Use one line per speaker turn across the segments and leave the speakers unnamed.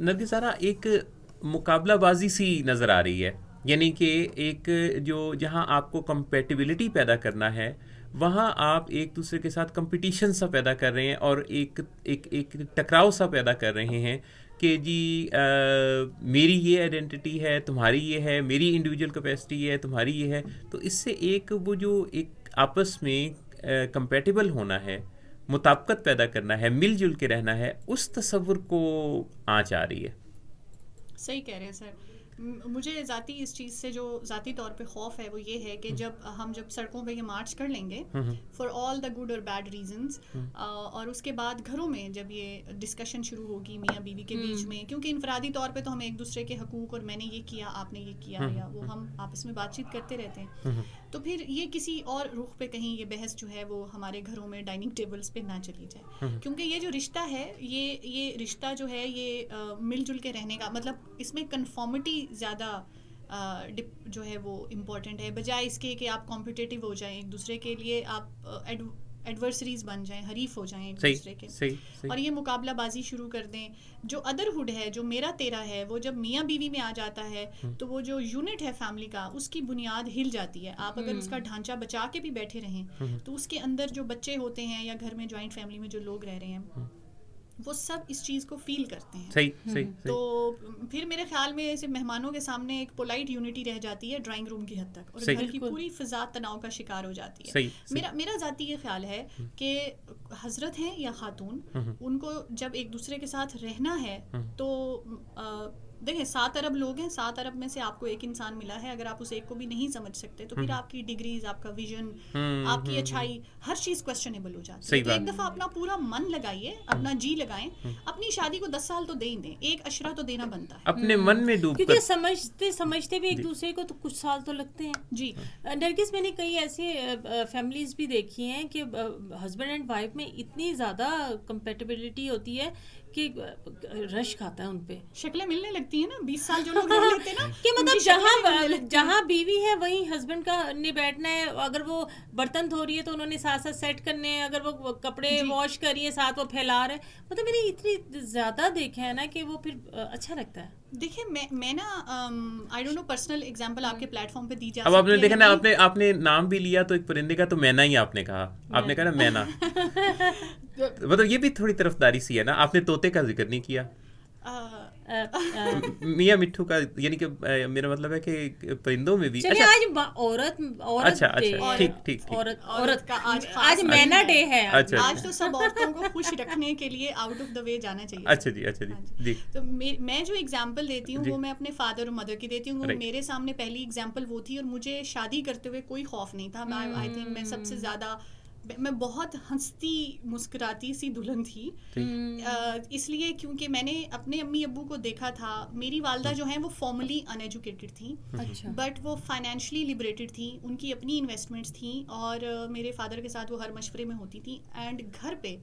नरगिस एक मुकाबलाबाजी सी नज़र आ रही है, यानी कि एक जो जहां आपको कंपेटिबिलिटी पैदा करना है वहां आप एक दूसरे के साथ कंपटीशन सा पैदा कर रहे हैं और एक एक एक टकराव सा पैदा कर रहे हैं कि जी मेरी ये आइडेंटिटी है, तुम्हारी ये है, मेरी इंडिविजुअल कैपेसिटी है, तुम्हारी ये है। तो इससे एक वो जो एक आपस में कंपेटिबल होना है, मुताबिकत पैदा करना है, मिलजुल के रहना है, उस तसव्वुर को आँच आ रही है।
सही कह रहे हैं सर। मुझे ज़ाती इस चीज़ से जो ज़ाती तौर पे खौफ है वो ये है कि जब सड़कों पे ये मार्च कर लेंगे फॉर ऑल द गुड और बैड रीजंस, और उसके बाद घरों में जब ये डिस्कशन शुरू होगी मियाँ बीवी के बीच में, क्योंकि इनफरादी तौर पे तो हम एक दूसरे के हकूक़ और मैंने ये किया आपने ये किया या वो हम आपस में बातचीत करते रहते हैं, तो फिर ये किसी और रुख पे कहीं ये बहस जो है वो हमारे घरों में डाइनिंग टेबल्स पे ना चली जाए, क्योंकि ये जो रिश्ता है ये रिश्ता जो है ये मिलजुल के रहने का मतलब इसमें कन्फॉर्मिटी ज़्यादा जो है वो इम्पॉर्टेंट है, बजाय इसके कि आप कॉम्पिटिटिव हो जाएं एक दूसरे के लिए, आप एडवर्सरीज बन जाएं, हरीफ हो जाएं एक दूसरे के, सही। और ये मुकाबलाबाजी शुरू कर दें। जो अदरहुड है, जो मेरा तेरा है, वो जब मियाँ बीवी में आ जाता है तो वो जो यूनिट है फैमिली का उसकी बुनियाद हिल जाती है। आप अगर उसका ढांचा बचा के भी बैठे रहें तो उसके अंदर जो बच्चे होते हैं या घर में जॉइंट फैमिली में जो लोग रह रहे हैं वो सब इस चीज़ को फील करते हैं।
सही।
तो फिर मेरे ख्याल में ऐसे मेहमानों के सामने एक पोलाइट यूनिटी रह जाती है ड्राइंग रूम की हद तक, और घर की पूरी फिजा तनाव का शिकार हो जाती है। मेरा ज़ाती ये ख्याल है कि हजरत हैं या खातून, उनको जब एक दूसरे के साथ रहना है तो देखिए 7 अरब लोग हैं, 7 अरब में से आपको एक इंसान मिला है, अगर आप उस एक को भी नहीं समझ सकते तो फिर आपकी डिग्रीज, आपका विजन, आपकी अच्छाई, हर चीज क्वेश्चनेबल हो जाती है। तो एक दफा अपना पूरा मन लगाइए, अपना जी लगाएं, अपनी शादी को 10 साल तो दे ही दें, एक अशरा तो देना बनता है,
अपने मन में डूब,
क्योंकि समझते भी एक दूसरे को तो कुछ साल तो लगते हैं।
जी
नरगिस, मैंने कई ऐसे फैमिलीज भी देखी हैं कि हस्बैंड एंड वाइफ में इतनी ज्यादा कंपेटिबिलिटी होती है कि रश खाता है उनपे,
शक्लें मिलने लगती हैं ना 20 साल जो लोग रह लेते हैं ना
कि मतलब जहाँ बीवी है वहीं हस्बैंड का ने बैठना है, अगर वो बर्तन धो रही है तो उन्होंने साथ साथ सेट करने हैं, अगर वो कपड़े वॉश कर रही है साथ वो फैला रहे, मतलब मैंने इतनी ज्यादा देखा है ना कि वो फिर अच्छा लगता है।
देखिए मैं ना I don't know personal example आपके प्लेटफॉर्म पे दी जा
अब आपने देखा ना, आपने नाम भी लिया तो एक परिंदे का, तो मैना ही आपने कहा, आपने कहा ना मैना मतलब ये भी थोड़ी तरफदारी सी है ना। आपने तोते का जिक्र नहीं किया, मियाँ मिट्ठू का, यानी कि मेरा मतलब है कि परिंदों में भी।
अच्छा आज औरत
अच्छा ठीक
औरत का आज मैना डे है।
अच्छा,
आज तो सब औरतों को खुश रखने के लिए आउट ऑफ द वे जाना चाहिए।
अच्छा जी।
तो मैं जो एग्जांपल देती हूँ वो मैं अपने फादर और मदर की देती हूँ। मेरे सामने पहली एग्जांपल वो थी और मुझे शादी करते हुए कोई खौफ नहीं था। आई थिंक मैं सबसे ज्यादा मैं बहुत हंसती मुस्कुराती सी दुल्हन थी, इसलिए क्योंकि मैंने अपने अम्मी अब्बू को देखा था। मेरी वालदा जो हैं वो फॉर्मली अनएजुकेटेड थी, बट वो फाइनेंशियली लिबरेटेड थी, उनकी अपनी इन्वेस्टमेंट्स थी और मेरे फादर के साथ वो हर मशवरे में होती थी। एंड घर पे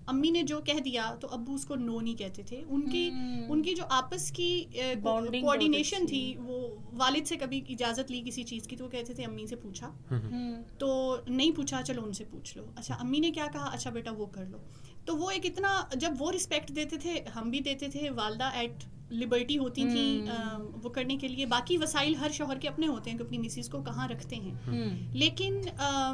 अम्मी ने जो कह दिया तो अब्बू उसको नो नहीं कहते थे। उनकी जो आपस की कोऑर्डिनेशन थी, वो वालिद से कभी इजाज़त ली किसी चीज़ की तो वो कहते थे अम्मी से पूछा, तो नहीं पूछा चलो उनसे पूछ लो, अच्छा अम्मी ने क्या कहा, अच्छा बेटा वो कर लो। तो वो एक इतना, जब वो रिस्पेक्ट देते थे हम भी देते थे, वालदा एट लिबर्टी होती थी वो करने के लिए। बाकी वसाइल हर शौहर के अपने होते हैं कि अपनी मिसेस को कहाँ रखते हैं, लेकिन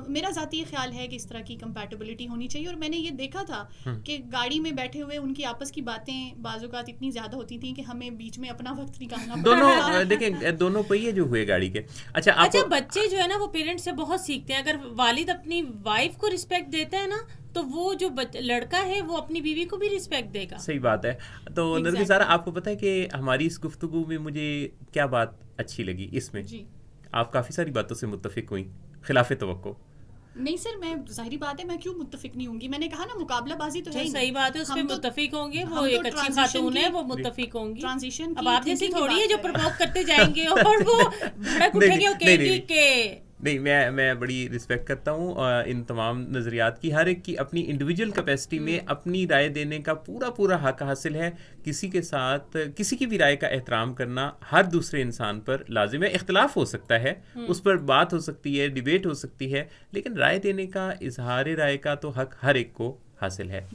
मेरा ज़ाती ख्याल है कि इस तरह की कंपैटिबिलिटी होनी चाहिए। और मैंने ये देखा था कि गाड़ी में बैठे हुए उनकी आपस की बातें बाज़-औक़ात इतनी ज़्यादा होती थी कि हमें बीच में अपना वक्त निकालना
दोनों देखें, दोनों पहिए जो हुए गाड़ी के। अच्छा
बच्चे जो है ना वो पेरेंट्स से बहुत सीखते हैं। अगर वालिद अपनी वाइफ को रिस्पेक्ट देता है ना तो वो जो लड़का है वो अपनी बीवी को भी रिस्पेक्ट देगा।
सही बात है। तो नरगिस सारा, आपको पता है कि हमारी इस गुफ्तगू में मुझे क्या बात अच्छी लगी इसमें जी? आप काफ़ी सारी बातों से मुत्तफिक हुई खिलाफ तवक्को।
नहीं सर, मैं जाहिर बात है मैं क्यों मुत्तफिक नहीं होंगी, मैंने कहा ना मुकाबलाबाजी तो है ही।
सही बात है, उसमें मुत्तफिक होंगे, वो एक अच्छी खातून है, वो मुत्तफिक होंगी।
ट्रांजिशन
अब आप जैसी थोड़ी है जो प्रमोट करते जाएंगे और वो भड़क उठेंगे और कहेंगे कि
नहीं, मैं बड़ी रिस्पेक्ट करता हूँ इन तमाम नज़रियात की। हर एक की अपनी इंडिविजुअल कैपेसिटी में अपनी राय देने का पूरा हक हासिल है। किसी के साथ किसी की भी राय का एहतराम करना हर दूसरे इंसान पर लाजिम है। इख्तिलाफ हो सकता है, उस पर बात हो सकती है, डिबेट हो सकती है, लेकिन राय देने का, इजहार राय का तो हक हर एक को हासिल है।